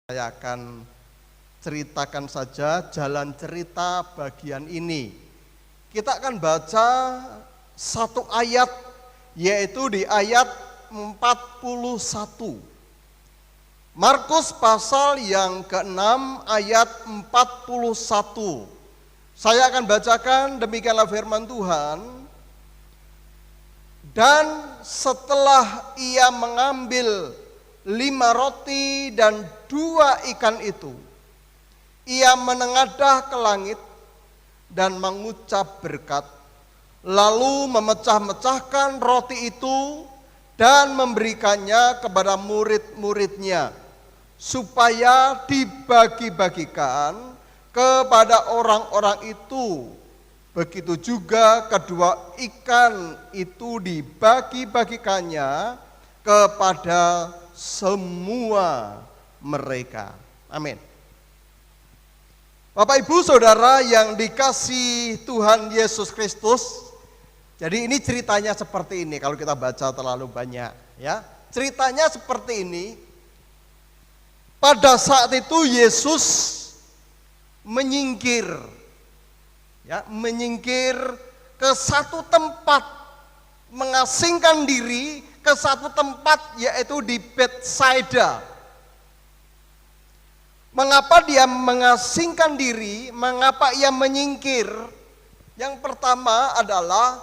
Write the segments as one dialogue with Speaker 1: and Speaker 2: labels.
Speaker 1: Saya akan ceritakan saja jalan cerita bagian ini. Kita akan baca satu ayat, yaitu di ayat 41. Markus pasal yang ke-6 ayat 41. Saya akan bacakan, demikianlah firman Tuhan. Dan setelah ia mengambil 5 roti dan 2 ikan itu, ia menengadah ke langit dan mengucap berkat, lalu memecah-mecahkan roti itu dan memberikannya kepada murid-muridnya, supaya dibagi-bagikan kepada orang-orang itu. Begitu juga kedua ikan itu dibagi-bagikannya kepada semua mereka. Amin. Bapak Ibu Saudara yang dikasihi Tuhan Yesus Kristus. Jadi ini ceritanya seperti ini kalau kita baca terlalu banyak, ya. Ceritanya seperti ini. Pada saat itu Yesus menyingkir, ya, menyingkir ke satu tempat, mengasingkan diri ke satu tempat, yaitu di Betsaida. Mengapa dia mengasingkan diri? Mengapa ia menyingkir? Yang pertama adalah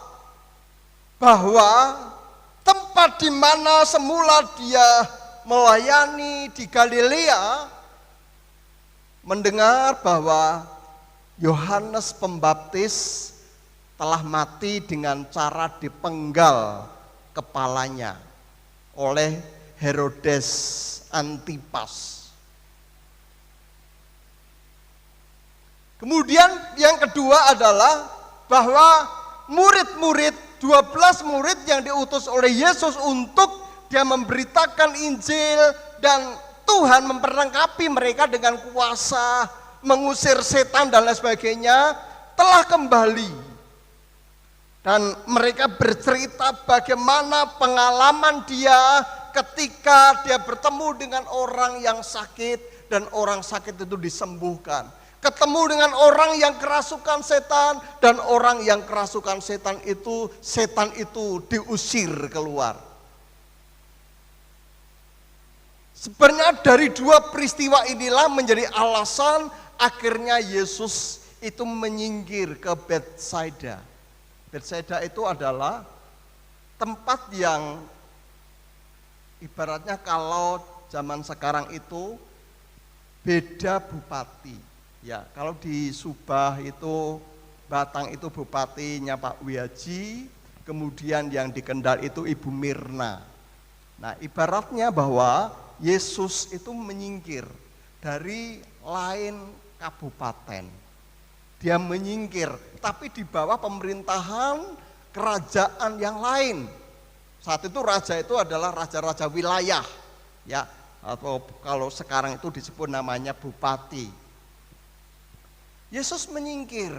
Speaker 1: bahwa tempat di mana semula dia melayani di Galilea, mendengar bahwa Yohanes Pembaptis telah mati dengan cara dipenggal kepalanya oleh Herodes Antipas. Kemudian yang kedua adalah bahwa murid-murid, 12 murid yang diutus oleh Yesus untuk dia memberitakan Injil, dan Tuhan memperlengkapi mereka dengan kuasa mengusir setan dan lain sebagainya, telah kembali. Dan mereka bercerita bagaimana pengalaman dia ketika dia bertemu dengan orang yang sakit dan orang sakit itu disembuhkan. Ketemu dengan orang yang kerasukan setan dan orang yang kerasukan setan itu diusir keluar. Sebenarnya dari dua peristiwa inilah menjadi alasan akhirnya Yesus itu menyingkir ke Betsaida. Betsaida itu adalah tempat yang ibaratnya kalau zaman sekarang itu beda bupati. Ya, kalau di Subah itu Batang itu bupatinya Pak Wihaji, kemudian yang di Kendal itu Ibu Mirna. Nah, ibaratnya bahwa Yesus itu menyingkir dari lain kabupaten. Dia menyingkir, tapi di bawah pemerintahan kerajaan yang lain. Saat itu raja itu adalah raja-raja wilayah, ya, atau kalau sekarang itu disebut namanya bupati. Yesus menyingkir.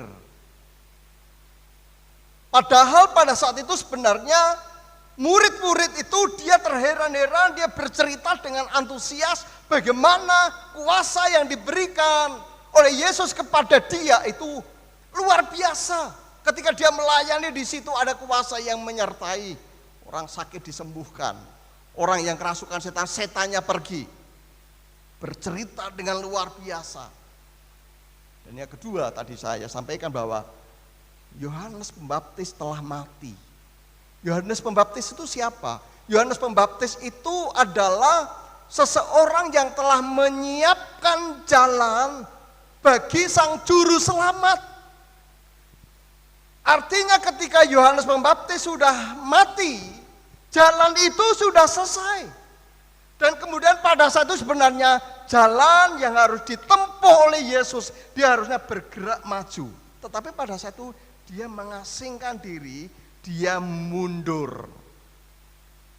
Speaker 1: Padahal pada saat itu sebenarnya murid-murid itu dia terheran-heran, dia bercerita dengan antusias bagaimana kuasa yang diberikan oleh Yesus kepada dia itu luar biasa. Ketika dia melayani di situ ada kuasa yang menyertai. Orang sakit disembuhkan, orang yang kerasukan setan, setannya pergi. Bercerita dengan luar biasa. Dan yang kedua tadi saya sampaikan bahwa Yohanes Pembaptis telah mati. Yohanes Pembaptis itu siapa? Yohanes Pembaptis itu adalah seseorang yang telah menyiapkan jalan bagi sang juru selamat. Artinya ketika Yohanes Pembaptis sudah mati, jalan itu sudah selesai. Dan kemudian pada saat itu sebenarnya jalan yang harus ditempuh oleh Yesus, dia harusnya bergerak maju. Tetapi pada saat itu dia mengasingkan diri, dia mundur.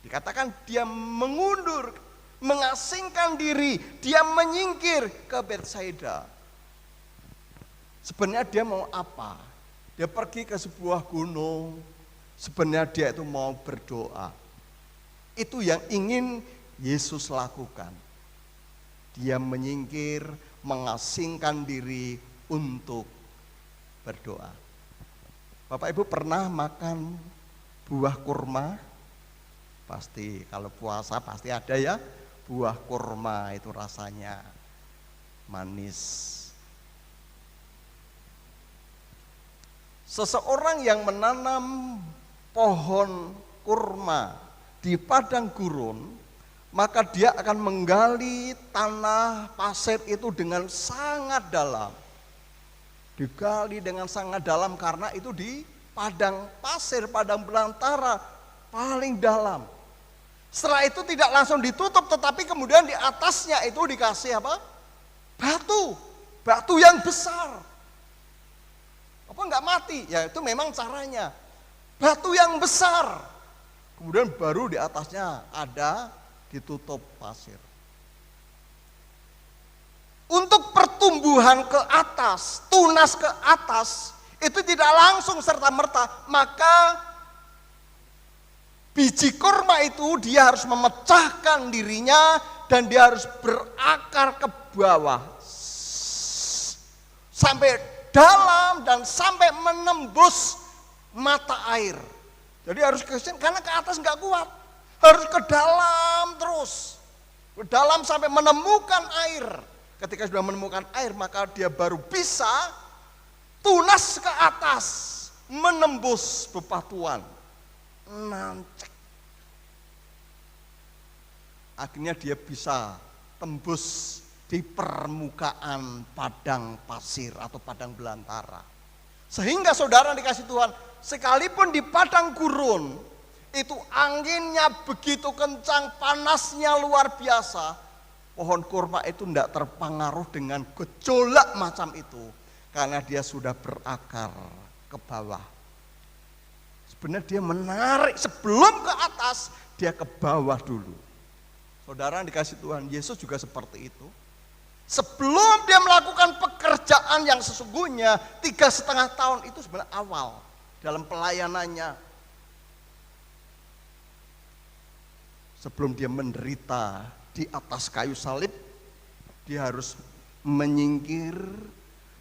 Speaker 1: Dikatakan dia mengundur, mengasingkan diri, dia menyingkir ke Betsaida. Sebenarnya dia mau apa? Dia pergi ke sebuah gunung, sebenarnya dia itu mau berdoa. Itu yang ingin Yesus lakukan. dia menyingkir, mengasingkan diri untuk berdoa. Bapak Ibu pernah makan buah kurma? Pasti, kalau puasa pasti ada ya, buah kurma itu rasanya manis. Seseorang yang menanam pohon kurma di padang gurun, maka dia akan menggali tanah pasir itu dengan sangat dalam. Digali dengan sangat dalam karena itu di padang pasir, padang belantara paling dalam. Setelah itu tidak langsung ditutup, tetapi kemudian di atasnya itu dikasih apa? Batu yang besar. Apa enggak mati? Ya itu memang caranya. Batu yang besar. Kemudian baru di atasnya ada ditutup pasir. Untuk pertumbuhan ke atas, tunas ke atas, itu tidak langsung serta-merta, maka biji kurma itu dia harus memecahkan dirinya dan dia harus berakar ke bawah. Sampai dalam dan sampai menembus mata air. Jadi harus ke sini karena ke atas nggak kuat. Harus ke dalam terus. Ke dalam sampai menemukan air. Ketika sudah menemukan air maka dia baru bisa tunas ke atas. Menembus bebatuan. Nancek. Akhirnya dia bisa tembus di permukaan padang pasir atau padang belantara. Sehingga saudara dikasih Tuhan, sekalipun di padang gurun, itu anginnya begitu kencang, panasnya luar biasa, pohon kurma itu tidak terpengaruh dengan gejolak macam itu, karena dia sudah berakar ke bawah. Sebenarnya dia menarik sebelum ke atas, dia ke bawah dulu. Saudara dikasih Tuhan, Yesus juga seperti itu. Sebelum dia melakukan pekerjaan yang sesungguhnya 3,5 tahun itu sebenarnya awal dalam pelayanannya. Sebelum dia menderita di atas kayu salib, dia harus menyingkir,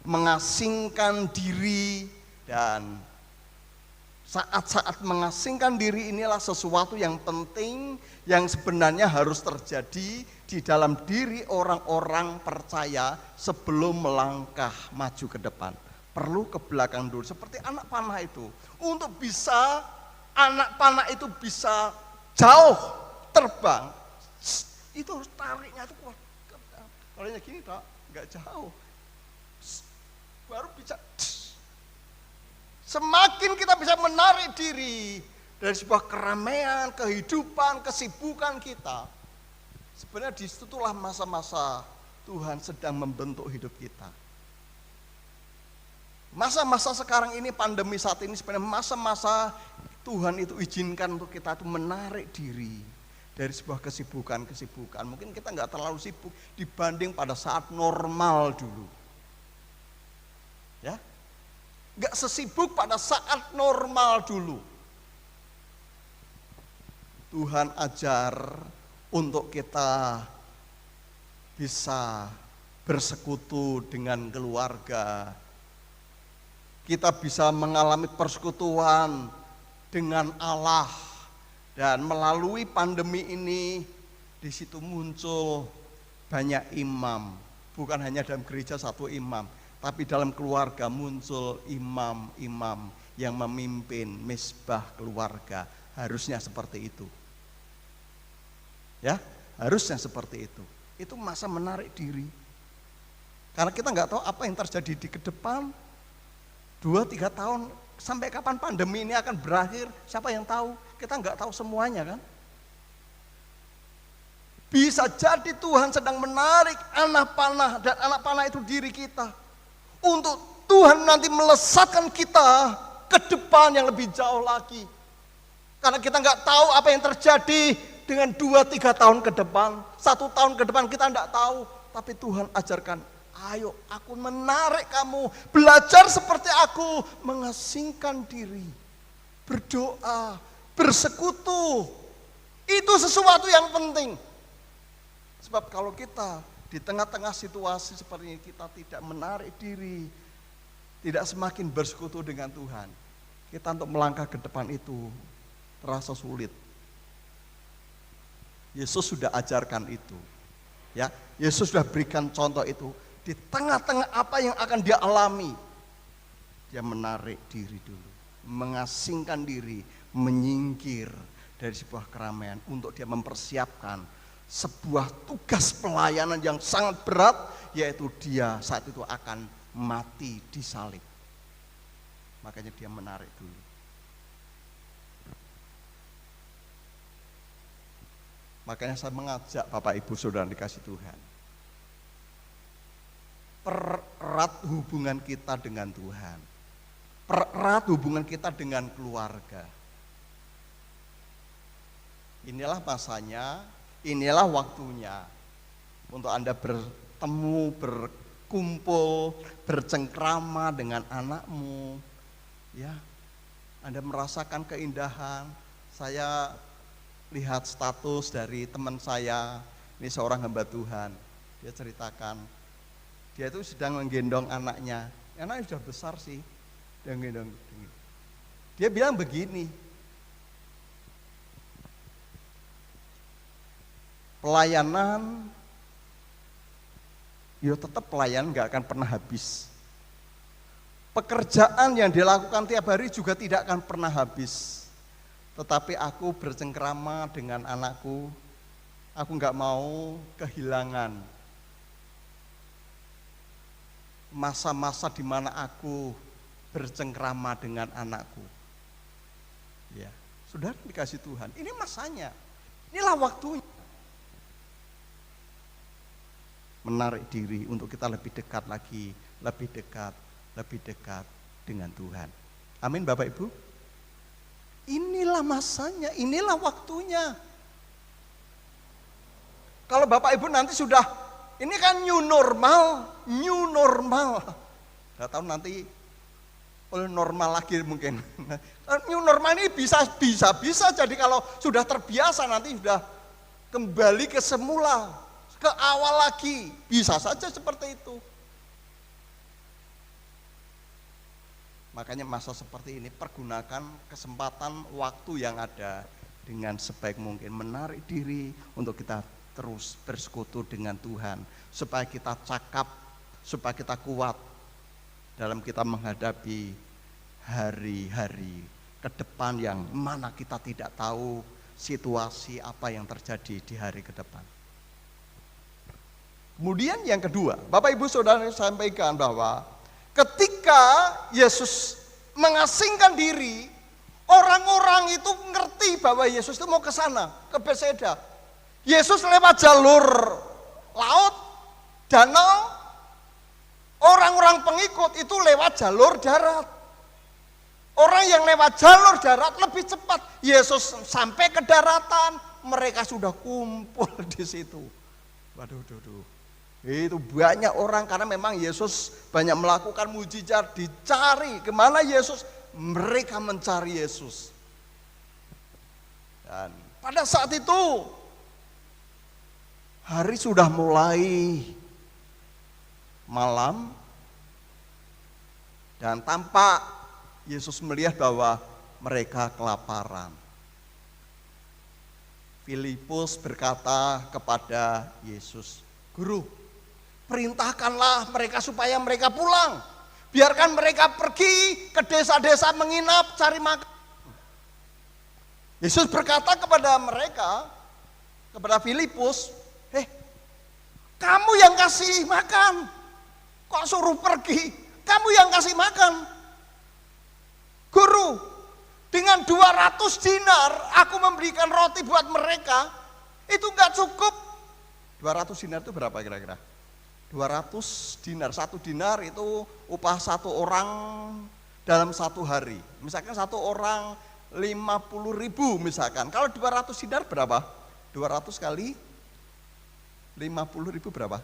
Speaker 1: mengasingkan diri, dan saat-saat mengasingkan diri inilah sesuatu yang penting yang sebenarnya harus terjadi di dalam diri orang-orang percaya sebelum melangkah maju ke depan. Perlu ke belakang dulu, seperti anak panah itu. Untuk bisa anak panah itu bisa jauh terbang, itu harus tariknya itu kuat. Kalau gini tak, nggak jauh. Baru bisa. Semakin kita bisa menarik diri dari sebuah keramaian, kehidupan, kesibukan kita, sebenarnya disitulah masa-masa Tuhan sedang membentuk hidup kita. Masa-masa sekarang ini, pandemi saat ini sebenarnya masa-masa Tuhan itu izinkan untuk kita itu menarik diri dari sebuah kesibukan-kesibukan. Mungkin kita nggak terlalu sibuk dibanding pada saat normal dulu. Ya, nggak sesibuk pada saat normal dulu. Tuhan ajar untuk kita bisa bersekutu dengan keluarga. Kita bisa mengalami persekutuan dengan Allah. Dan melalui pandemi ini, di situ muncul banyak imam. Bukan hanya dalam gereja satu imam, tapi dalam keluarga muncul imam-imam yang memimpin misbah keluarga. Harusnya seperti itu. Ya, harusnya seperti itu. Itu masa menarik diri. Karena kita nggak tahu apa yang terjadi di ke depan. 2-3 tahun, sampai kapan pandemi ini akan berakhir, siapa yang tahu? Kita nggak tahu semuanya kan. Bisa jadi Tuhan sedang menarik anak panah, dan anak panah itu diri kita. Untuk Tuhan nanti melesatkan kita ke depan yang lebih jauh lagi. Karena kita nggak tahu apa yang terjadi dengan 2-3 tahun ke depan. 1 tahun ke depan kita nggak tahu. Tapi Tuhan ajarkan, ayo aku menarik kamu. Belajar seperti aku, mengasingkan diri. Berdoa, bersekutu. Itu sesuatu yang penting. Sebab kalau kita di tengah-tengah situasi seperti ini kita tidak menarik diri, tidak semakin bersekutu dengan Tuhan, kita untuk melangkah ke depan itu terasa sulit. Yesus sudah ajarkan itu. Ya, Yesus sudah berikan contoh itu. Di tengah-tengah apa yang akan dia alami, dia menarik diri dulu, mengasingkan diri, menyingkir dari sebuah keramaian untuk dia mempersiapkan sebuah tugas pelayanan yang sangat berat, yaitu dia saat itu akan mati di salib. Makanya dia menarik dulu. Makanya saya mengajak Bapak Ibu Saudara dikasih Tuhan, pererat hubungan kita dengan Tuhan, pererat hubungan kita dengan keluarga. Inilah masanya, inilah waktunya untuk Anda bertemu, berkumpul, bercengkrama dengan anakmu. Ya, Anda merasakan keindahan. Saya lihat status dari teman saya, ini seorang hamba Tuhan. Dia ceritakan, dia itu sedang menggendong anaknya. Anaknya sudah besar sih, dia menggendong. Dia bilang begini, pelayanan, ya tetap pelayanan gak akan pernah habis. Pekerjaan yang dilakukan tiap hari juga tidak akan pernah habis. Tetapi aku bercengkrama dengan anakku, aku gak mau kehilangan masa-masa di mana aku bercengkrama dengan anakku. Ya, saudara dikasih Tuhan, ini masanya, inilah waktunya. Menarik diri untuk kita lebih dekat lagi, lebih dekat dengan Tuhan. Amin Bapak Ibu. Inilah masanya, inilah waktunya. Kalau Bapak Ibu nanti sudah, ini kan new normal. Nggak tahu nanti normal lagi mungkin. New normal ini bisa jadi kalau sudah terbiasa nanti sudah kembali ke semula, ke awal lagi, bisa saja seperti itu. Makanya masa seperti ini pergunakan kesempatan waktu yang ada dengan sebaik mungkin, menarik diri untuk kita terus bersekutu dengan Tuhan, supaya kita cakap, supaya kita kuat dalam kita menghadapi hari-hari ke depan yang mana kita tidak tahu situasi apa yang terjadi di hari ke depan. Kemudian yang kedua, Bapak Ibu Saudara sampaikan bahwa ketika Yesus mengasingkan diri, orang-orang itu ngerti bahwa Yesus itu mau ke sana, ke Bethsaida. Yesus lewat jalur laut, danau, orang-orang pengikut itu lewat jalur darat. Orang yang lewat jalur darat lebih cepat. Yesus sampai ke daratan, mereka sudah kumpul di situ. Waduh. Itu banyak orang karena memang Yesus banyak melakukan mujizat, dicari kemana Yesus, mereka mencari Yesus. Dan pada saat itu hari sudah mulai malam dan tampak Yesus melihat bahwa mereka kelaparan. Filipus berkata kepada Yesus, "Guru, perintahkanlah mereka supaya mereka pulang. Biarkan mereka pergi ke desa-desa menginap, cari makan." Yesus berkata kepada mereka, kepada Filipus, kamu yang kasih makan, kok suruh pergi? Kamu yang kasih makan. Guru, dengan 200 dinar aku memberikan roti buat mereka, itu gak cukup. 200 dinar itu berapa kira-kira? 200 dinar, 1 dinar itu upah satu orang dalam satu hari. Misalkan satu orang 50.000 misalkan. Kalau 200 dinar berapa? 200 kali 50.000 berapa?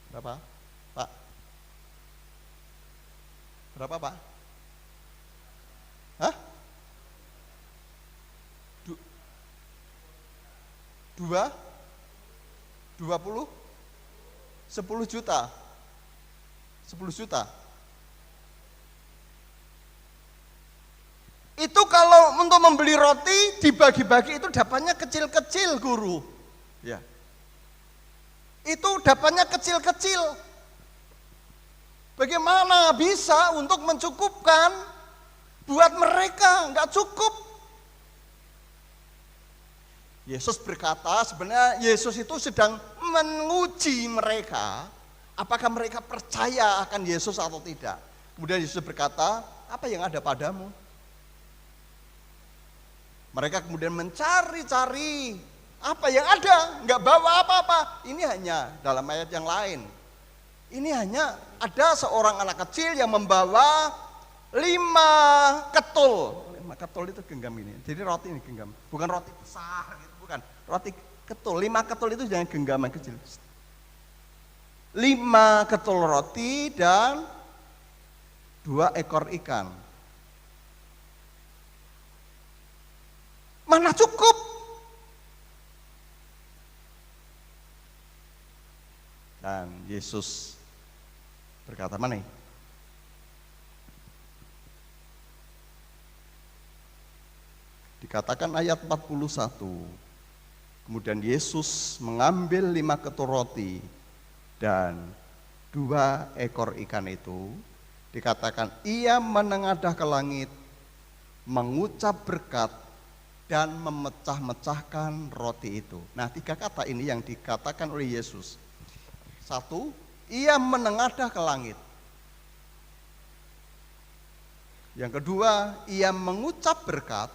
Speaker 1: Berapa? Pak? Berapa Pak? Hah? 2, 20, 10 juta. 10 juta. Itu kalau untuk membeli roti dibagi-bagi itu dapatnya kecil-kecil, guru. Ya. Itu dapatnya kecil-kecil. Bagaimana bisa untuk mencukupkan buat mereka? Enggak cukup. Yesus berkata, sebenarnya Yesus itu sedang menguji mereka, apakah mereka percaya akan Yesus atau tidak. Kemudian Yesus berkata, apa yang ada padamu? Mereka kemudian mencari-cari apa yang ada, enggak bawa apa-apa. Ini hanya dalam ayat yang lain. Ini hanya ada seorang anak kecil yang membawa 5 ketul. 5 ketul itu genggam ini. Jadi roti ini genggam, bukan roti besar gitu, bukan. Roti ketul, 5 ketul itu jangan genggaman kecil. 5 ketul roti dan 2 ekor ikan. Mana cukup? Dan Yesus berkata, mana? Dikatakan ayat 41. Kemudian Yesus mengambil 5 ketul roti dan 2 ekor ikan itu. Dikatakan ia menengadah ke langit, mengucap berkat dan memecah-mecahkan roti itu. Nah, 3 kata ini yang dikatakan oleh Yesus. 1, ia menengadah ke langit. Yang kedua, ia mengucap berkat.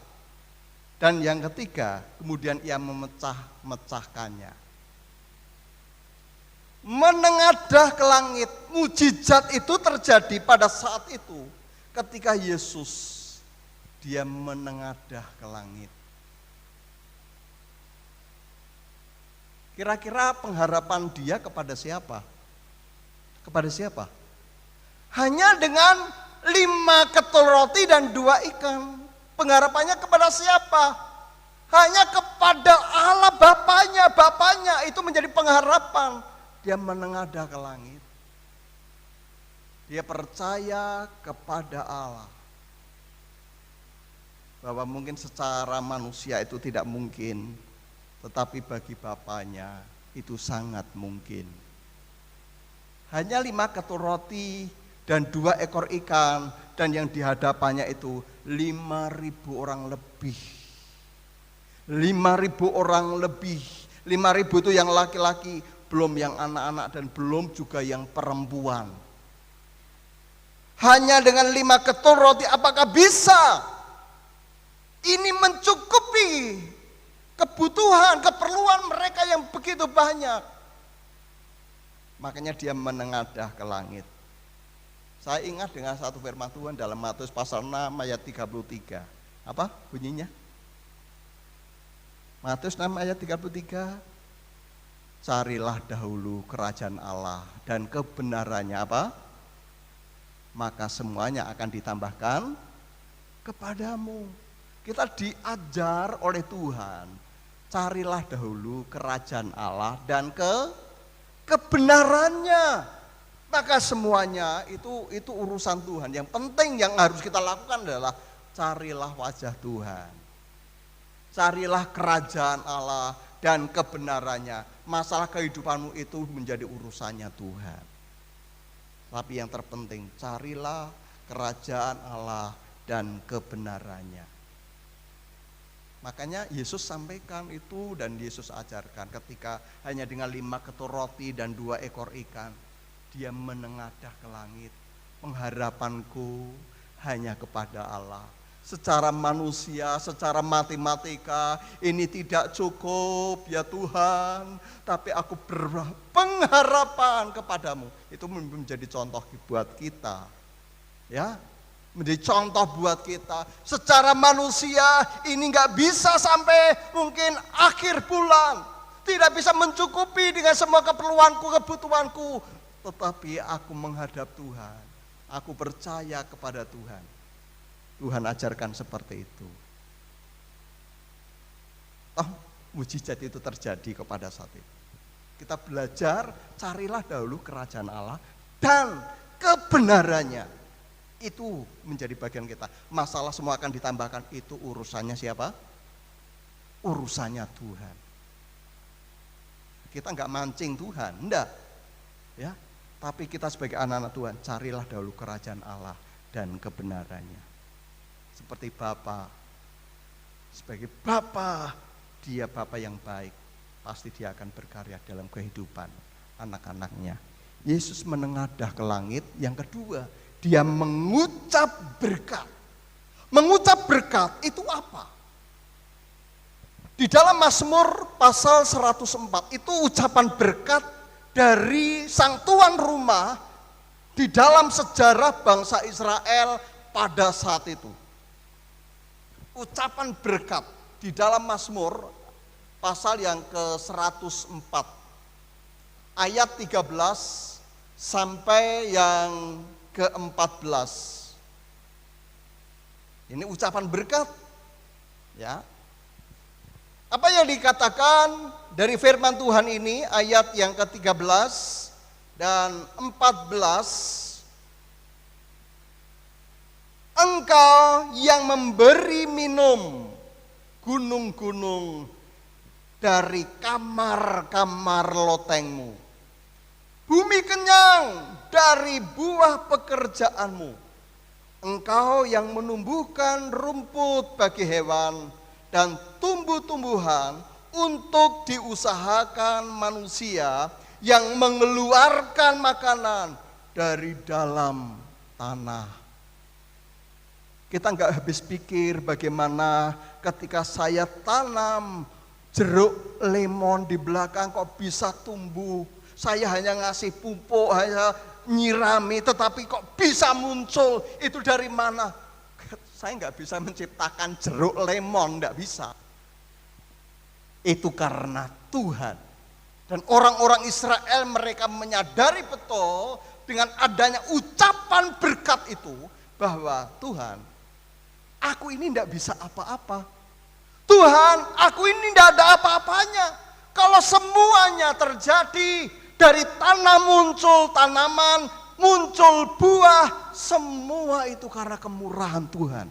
Speaker 1: Dan yang ketiga, kemudian ia memecah-mecahkannya. Menengadah ke langit, mujizat itu terjadi pada saat itu. Ketika Yesus, dia menengadah ke langit. Kira-kira pengharapan dia kepada siapa? Kepada siapa? Hanya dengan 5 ketul roti dan 2 ikan. Pengharapannya kepada siapa? Hanya kepada Allah Bapaknya. Bapaknya itu menjadi pengharapan. Dia menengadah ke langit. Dia percaya kepada Allah. Bahwa mungkin secara manusia itu tidak mungkin. Tetapi bagi Bapaknya itu sangat mungkin. Hanya 5 ketul roti dan 2 ekor ikan. Dan yang dihadapannya itu 5.000 orang lebih. 5.000 orang lebih. 5.000 itu yang laki-laki, belum yang anak-anak dan belum juga yang perempuan. Hanya dengan 5 ketul roti, apakah bisa ini mencukupi kebutuhan, keperluan mereka yang begitu banyak? Makanya dia menengadah ke langit. Saya ingat dengan satu firman Tuhan dalam Matius pasal 6 ayat 33. Apa bunyinya? Matius 6 ayat 33. Carilah dahulu kerajaan Allah dan kebenarannya apa? Maka semuanya akan ditambahkan kepadamu. Kita diajar oleh Tuhan. Carilah dahulu kerajaan Allah dan kebenarannya. Maka semuanya itu urusan Tuhan. Yang penting yang harus kita lakukan adalah carilah wajah Tuhan. Carilah kerajaan Allah dan kebenarannya. Masalah kehidupanmu itu menjadi urusannya Tuhan. Tapi yang terpenting, carilah kerajaan Allah dan kebenarannya. Makanya Yesus sampaikan itu dan Yesus ajarkan ketika hanya dengan 5 ketul roti dan 2 ekor ikan. Dia menengadah ke langit. Pengharapanku hanya kepada Allah. Secara manusia, secara matematika ini tidak cukup ya Tuhan. Tapi aku berpengharapan kepadamu. Itu menjadi contoh buat kita. Ya, menjadi contoh buat kita. Secara manusia ini nggak bisa sampai mungkin akhir bulan. Tidak bisa mencukupi dengan semua keperluanku, kebutuhanku. Tetapi aku menghadap Tuhan. Aku percaya kepada Tuhan. Tuhan ajarkan seperti itu. Oh, mujizat itu terjadi kepada saat itu. Kita belajar, carilah dahulu kerajaan Allah dan kebenarannya. Itu menjadi bagian kita. Masalah semua akan ditambahkan, itu urusannya siapa? Urusannya Tuhan. Kita enggak mancing Tuhan, enggak. Ya, tapi kita sebagai anak-anak Tuhan, carilah dahulu kerajaan Allah dan kebenarannya. Seperti Bapa, sebagai Bapa, dia Bapa yang baik. Pasti dia akan berkarya dalam kehidupan anak-anaknya. Yesus menengadah ke langit. Yang kedua, dia mengucap berkat. Mengucap berkat itu apa? Di dalam Mazmur pasal 104 itu ucapan berkat dari sang tuan rumah di dalam sejarah bangsa Israel pada saat itu. Ucapan berkat di dalam Mazmur pasal yang ke-104 ayat 13 sampai yang ke-14. Ini ucapan berkat. Ya. Apa yang dikatakan dari firman Tuhan ini ayat yang ke-13 dan 14. Engkau yang memberi minum gunung-gunung dari kamar-kamar lotengmu. Bumi kenyang dari buah pekerjaanmu. Engkau yang menumbuhkan rumput bagi hewan dan tumbuh-tumbuhan untuk diusahakan manusia yang mengeluarkan makanan dari dalam tanah. Kita enggak habis pikir bagaimana ketika saya tanam jeruk lemon di belakang kok bisa tumbuh. Saya hanya ngasih pupuk, hanya nyirami, tetapi kok bisa muncul. Itu dari mana? Saya nggak bisa menciptakan jeruk lemon, nggak bisa. Itu karena Tuhan. Dan orang-orang Israel mereka menyadari betul dengan adanya ucapan berkat itu bahwa Tuhan, aku ini nggak bisa apa-apa. Tuhan, aku ini tidak ada apa-apanya. Kalau semuanya terjadi, dari tanah muncul tanaman, muncul buah, semua itu karena kemurahan Tuhan.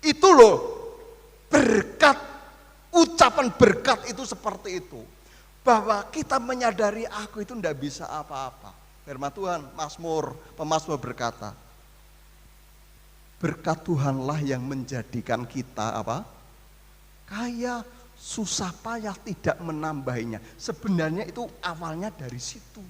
Speaker 1: Itu loh, berkat, ucapan berkat itu seperti itu. Bahwa kita menyadari aku itu tidak bisa apa-apa. Firman Tuhan, pemazmur berkata, berkat Tuhanlah yang menjadikan kita apa? Kaya, susah payah tidak menambahinya. Sebenarnya itu awalnya dari situ.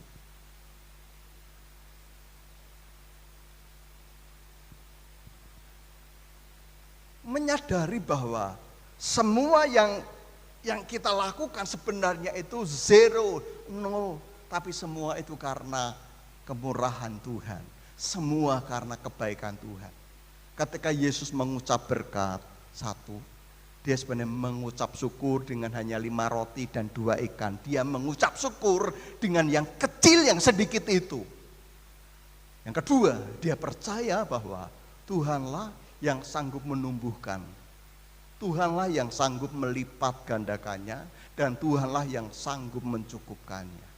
Speaker 1: Menyadari bahwa semua yang kita lakukan sebenarnya itu zero, nol, tapi semua itu karena kemurahan Tuhan. Semua karena kebaikan Tuhan. Ketika Yesus mengucap berkat, satu, dia sebenarnya mengucap syukur dengan hanya 5 roti dan 2 ikan. Dia mengucap syukur dengan yang kecil, yang sedikit itu. Yang kedua, dia percaya bahwa Tuhanlah yang sanggup menumbuhkan. Tuhanlah yang sanggup melipat gandakannya. Dan Tuhanlah yang sanggup mencukupkannya.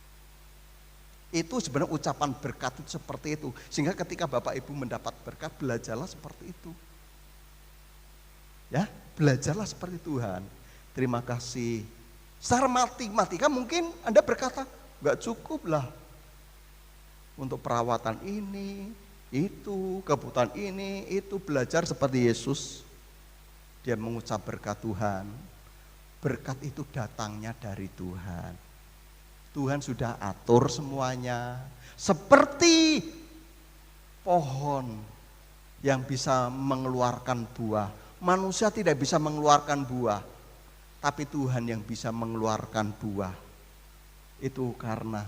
Speaker 1: Itu sebenarnya ucapan berkat itu seperti itu. Sehingga ketika Bapak Ibu mendapat berkat, belajarlah seperti itu. Ya, belajarlah seperti Tuhan. Terima kasih. Secara matematika mungkin Anda berkata, enggak cukup lah. Untuk perawatan ini, itu, kebutuhan ini, itu. Belajar seperti Yesus. Dia mengucap berkat Tuhan. Berkat itu datangnya dari Tuhan. Tuhan sudah atur semuanya. Seperti pohon yang bisa mengeluarkan buah. Manusia tidak bisa mengeluarkan buah. Tapi Tuhan yang bisa mengeluarkan buah. Itu karena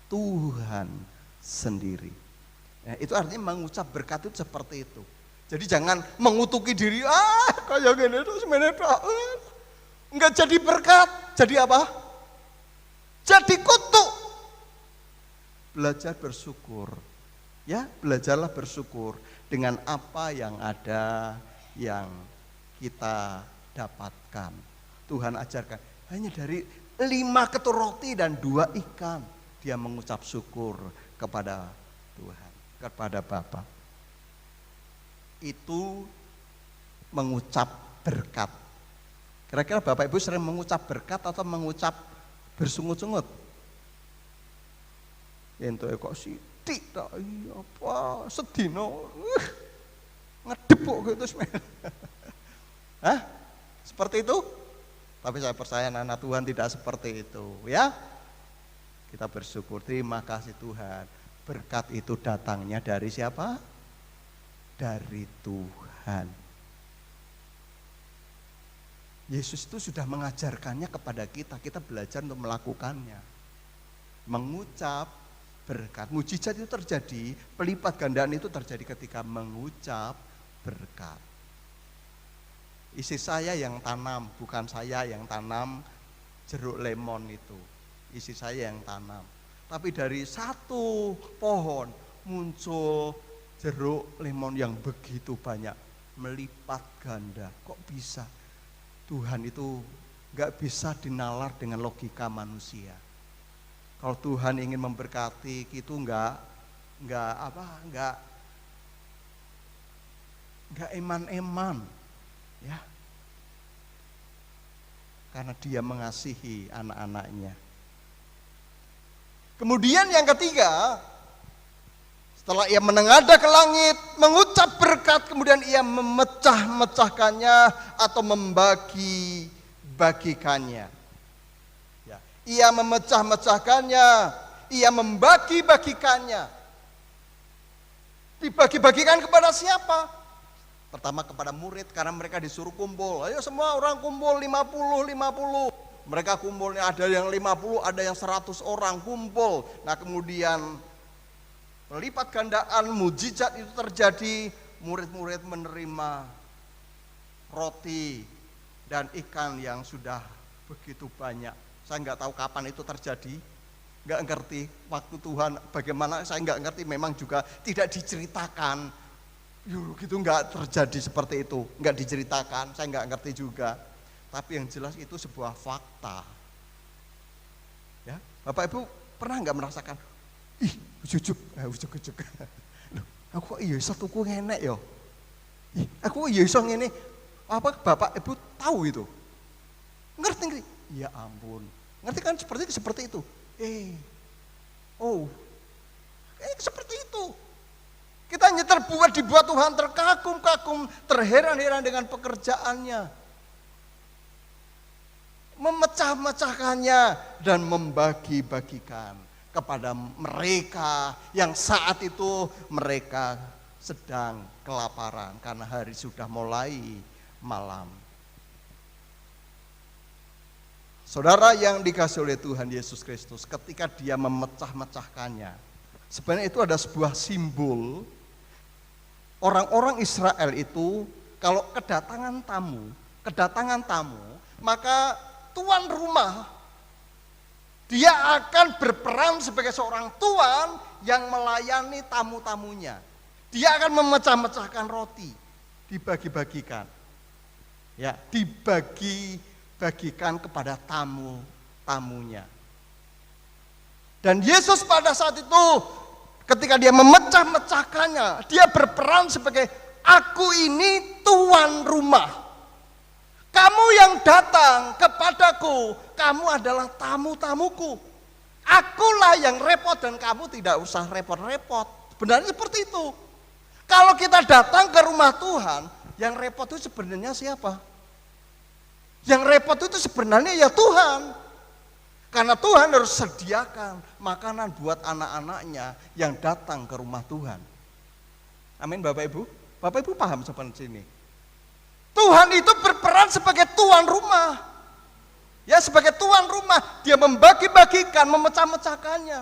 Speaker 1: Tuhan sendiri. Ya, itu artinya mengucap berkat itu seperti itu. Jadi jangan mengutuki diri, kayak gini itu sebenarnya enggak jadi berkat. Jadi apa? Jadi kutuk. Belajar bersyukur. Ya, belajarlah bersyukur dengan apa yang ada, yang kita dapatkan. Tuhan ajarkan. Hanya dari 5 ketur roti dan 2 ikan. Dia mengucap syukur kepada Tuhan, kepada Bapa. Itu mengucap berkat. Kira-kira Bapak Ibu sering mengucap berkat atau mengucap bersungut-sungut? Ento kok sithik tak iya apa sedino ngedepuk gitu semel. Hah? Seperti itu? Tapi saya percaya anak Tuhan tidak seperti itu, ya. Kita bersyukur, terima kasih Tuhan. Berkat itu datangnya dari siapa? Dari Tuhan. Yesus itu sudah mengajarkannya kepada kita, kita belajar untuk melakukannya. Mengucap berkat, mujizat itu terjadi, pelipat gandaan itu terjadi ketika mengucap berkat. Istri saya yang tanam, bukan saya yang tanam jeruk lemon itu. Istri saya yang tanam. Tapi dari satu pohon muncul jeruk lemon yang begitu banyak, melipat ganda. Kok bisa? Tuhan itu gak bisa dinalar dengan logika manusia. Kalau Tuhan ingin memberkati, itu enggak eman-eman, ya. Karena Dia mengasihi anak-anaknya. Kemudian yang ketiga, setelah Ia menengadah ke langit, mengucap berkat, kemudian Ia memecah-mecahkannya atau membagi-bagikannya. Ia memecah-mecahkannya, ia membagi-bagikannya. Dibagi-bagikan kepada siapa? Pertama kepada murid, karena mereka disuruh kumpul. Ayo semua orang kumpul 50. Mereka kumpulnya ada yang 50, ada yang 100 orang kumpul. Nah kemudian pelipat gandaan mujizat itu terjadi. Murid-murid menerima roti dan ikan yang sudah begitu banyak. Saya nggak tahu kapan itu terjadi, nggak ngerti waktu Tuhan bagaimana, saya nggak ngerti, memang juga tidak diceritakan. Gitu nggak terjadi seperti itu, nggak diceritakan, saya nggak ngerti juga. Tapi yang jelas itu sebuah fakta. Ya, Bapak Ibu pernah nggak merasakan, ujuk-ujuk. Loh, aku iya iso tuku ngenek yo. Aku iya iso ngene. Apa Bapak Ibu tahu itu? Ngerti? Ya ampun, ngerti kan seperti itu. Seperti itu. Kita hanya dibuat Tuhan terkagum-kagum, terheran-heran dengan pekerjaannya, memecah-mecahkannya dan membagi-bagikan kepada mereka yang saat itu mereka sedang kelaparan karena hari sudah mulai malam. Saudara yang dikasihi oleh Tuhan Yesus Kristus, ketika Dia memecah-mecahkannya, sebenarnya itu ada sebuah simbol. Orang-orang Israel itu kalau kedatangan tamu, maka tuan rumah dia akan berperan sebagai seorang tuan yang melayani tamu-tamunya. Dia akan memecah-mecahkan roti, dibagi-bagikan. Ya, bagikan kepada tamu-tamunya. Dan Yesus pada saat itu ketika Dia memecah-mecahkannya, Dia berperan sebagai aku ini tuan rumah. Kamu yang datang kepadaku, kamu adalah tamu-tamuku. Akulah yang repot dan kamu tidak usah repot-repot. Sebenarnya seperti itu. Kalau kita datang ke rumah Tuhan, yang repot itu sebenarnya siapa? Yang repot itu sebenarnya ya Tuhan. Karena Tuhan harus sediakan makanan buat anak-anaknya yang datang ke rumah Tuhan. Amin Bapak Ibu. Bapak Ibu paham seperti ini. Tuhan itu berperan sebagai tuan rumah. Ya, sebagai tuan rumah, Dia membagi-bagikan, memecah-mecahkannya.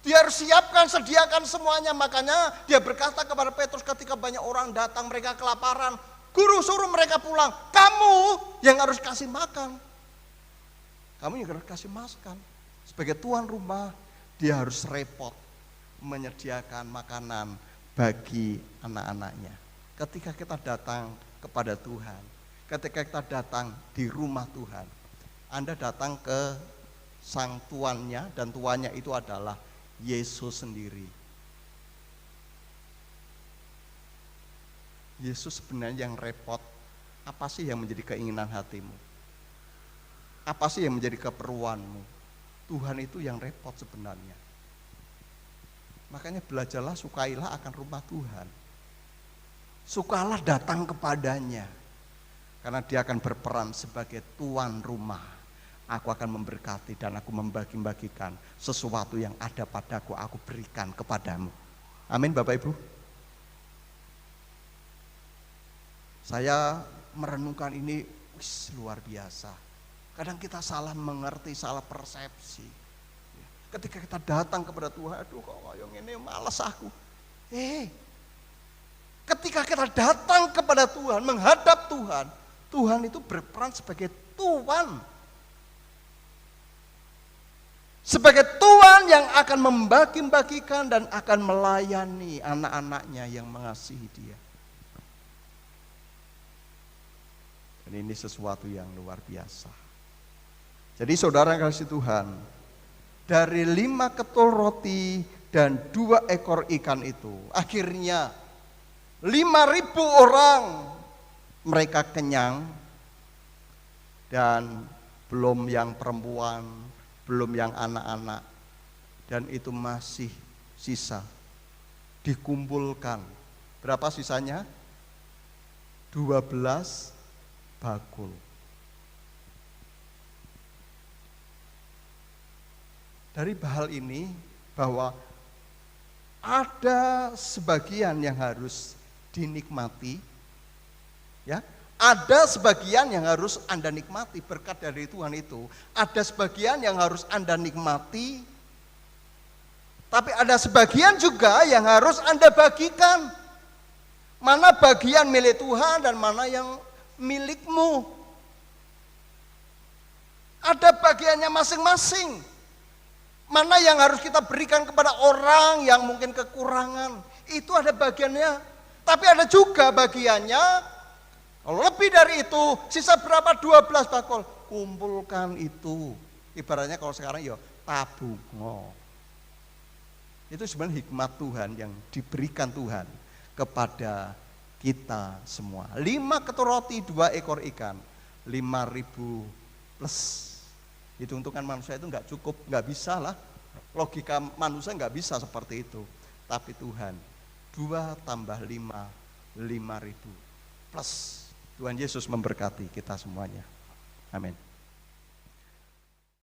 Speaker 1: Dia harus siapkan, sediakan semuanya. Makanya Dia berkata kepada Petrus ketika banyak orang datang, mereka kelaparan. Guru suruh mereka pulang, kamu yang harus kasih makan. Kamu yang harus kasih makan. Sebagai tuan rumah, Dia harus repot menyediakan makanan bagi anak-anaknya. Ketika kita datang kepada Tuhan, ketika kita datang di rumah Tuhan, Anda datang ke sang tuannya, dan tuannya itu adalah Yesus sendiri. Yesus sebenarnya yang repot. Apa sih yang menjadi keinginan hatimu? Apa sih yang menjadi keperluanmu? Tuhan itu yang repot sebenarnya. Makanya belajarlah, sukailah akan rumah Tuhan. Sukalah datang kepadanya. Karena dia akan berperan sebagai tuan rumah. Aku akan memberkati dan aku membagi-bagikan sesuatu yang ada padaku, aku berikan kepadamu. Amin Bapak Ibu. Saya merenungkan ini, luar biasa. Kadang kita salah mengerti, salah persepsi. Ketika kita datang kepada Tuhan, aduh kok yang ini malas aku. Ketika kita datang kepada Tuhan, menghadap Tuhan, Tuhan itu berperan sebagai Tuan. Sebagai Tuan yang akan membagi-bagikan dan akan melayani anak-anaknya yang mengasihi Dia. Dan ini sesuatu yang luar biasa. Jadi saudara yang kasih Tuhan, dari 5 ketul roti dan 2 ekor ikan itu, akhirnya 5.000 orang mereka kenyang, dan belum yang perempuan, belum yang anak-anak, dan itu masih sisa. Dikumpulkan. Berapa sisanya? 12 bakul. Dari hal ini bahwa ada sebagian yang harus dinikmati, ya. Ada sebagian yang harus Anda nikmati berkat dari Tuhan itu. Ada sebagian yang harus Anda nikmati, tapi ada sebagian juga yang harus Anda bagikan. Mana bagian milik Tuhan dan mana yang milikmu. Ada bagiannya masing-masing. Mana yang harus kita berikan kepada orang yang mungkin kekurangan, itu ada bagiannya. Tapi ada juga bagiannya, kalau lebih dari itu, sisa berapa? 12 bakul, kumpulkan itu. Ibaratnya kalau sekarang ya tabung. Itu sebenarnya hikmat Tuhan yang diberikan Tuhan kepada kita semua. 5 ketul roti, 2 ekor ikan, 5.000 plus. Hitung-hitungan manusia itu nggak cukup, nggak bisa lah. Logika manusia nggak bisa seperti itu. Tapi Tuhan, 2 tambah 5, 5.000 plus. Tuhan Yesus memberkati kita semuanya. Amin.